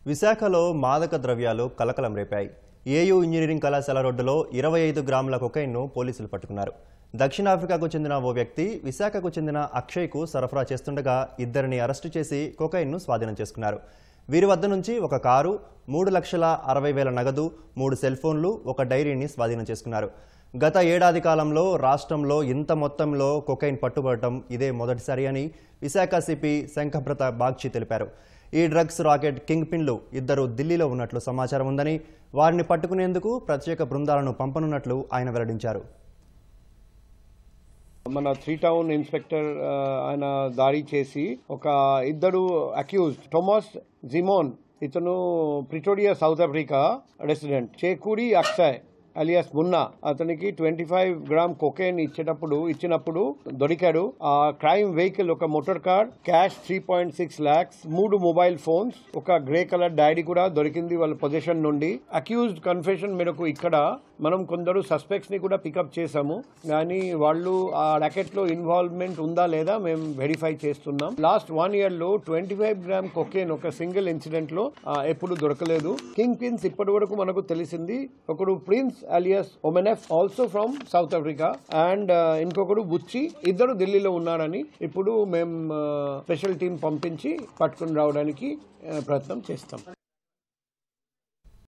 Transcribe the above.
విశాఖలో మాదక ద్రవ్యాలు కలకలం రేపాయి. ఏయూ ఇంజనీరింగ్ కళాశాల రోడ్డులో 25 గ్రాముల కొకైన్ను పోలీసులు పట్టుకున్నారు. దక్షిణాఫ్రికాకు చెందిన ఓ వ్యక్తి విశాఖకు చెందిన అక్షయ్కు సరఫరా చేస్తుండగా ఇద్దరిని అరెస్టు చేసి కొకైన్ను స్వాధీనం చేసుకున్నారు. వీరి వద్ద నుంచి ఒక కారు, 3,60,000 నగదు, 3 సెల్ ఫోన్లు, ఒక డైరీని స్వాధీనం చేసుకున్నారు. గత ఏడాది కాలంలో రాష్ట్రంలో ఇంత మొత్తంలో కొకైన్ పట్టుబడటం ఇదే మొదటిసారి అని విశాఖ సిపి శంఖభ్రత బాగ్చి తెలిపారు. ఈ డ్రగ్స్ రాకెట్ కింగ్ పిన్లు ఇద్దరు ఢిల్లీలో ఉన్నట్లు సమాచారం ఉందని, వారిని పట్టుకునేందుకు ప్రత్యేక బృందాలను పంపనున్నట్లు ఆయన వెల్లడించారు. మన 3 టౌన్ ఇన్స్పెక్టర్ ఆయన దాడి చేసి ఒక ఇద్దరు అక్యూజ్డ్ థామస్ జిమోన్, ఇతను ప్రిటోరియా సౌత్ ఆఫ్రికా రెసిడెంట్, చేకూరి అక్షయ్ అలియాస్ మున్నా, అతనికి 25 గ్రామ్ కొకైన్ ఇచ్చినప్పుడు దొరికాడు. ఆ క్రైమ్ వెహికల్ ఒక motor car, cash 3.6 lakhs, 3 mobile phones, ఒక గ్రే కలర్ డైరీ కూడా దొరికింది వాళ్ళ పొజిషన్ నుండి. అక్యూజ్డ్ కన్ఫెషన్ మేరకు ఇక్కడ మనం కొందరు సస్పెక్ట్స్ ని కూడా పికప్ చేశాము, కానీ వాళ్ళు ఆ ర్యాకెట్ లో ఇన్వాల్వ్మెంట్ ఉందా లేదా మేము వెరిఫై చేస్తున్నాం. లాస్ట్ 1 year లో 25 గ్రామ్ కొకైన్ ఒక సింగిల్ ఇన్సిడెంట్ లో ఎప్పుడు దొరకలేదు. కింగ్ పిన్స్ ఇప్పటి వరకు మనకు తెలిసింది ఒకడు prince alias Omenef, also from South Africa, and ఇంకొకడు బుచ్చి, ఇద్దరు ఢిల్లీలో ఉన్నారని ఇప్పుడు మేము స్పెషల్ టీం పంపించి పట్టుకుని రావడానికి ప్రయత్నం చేస్తాం.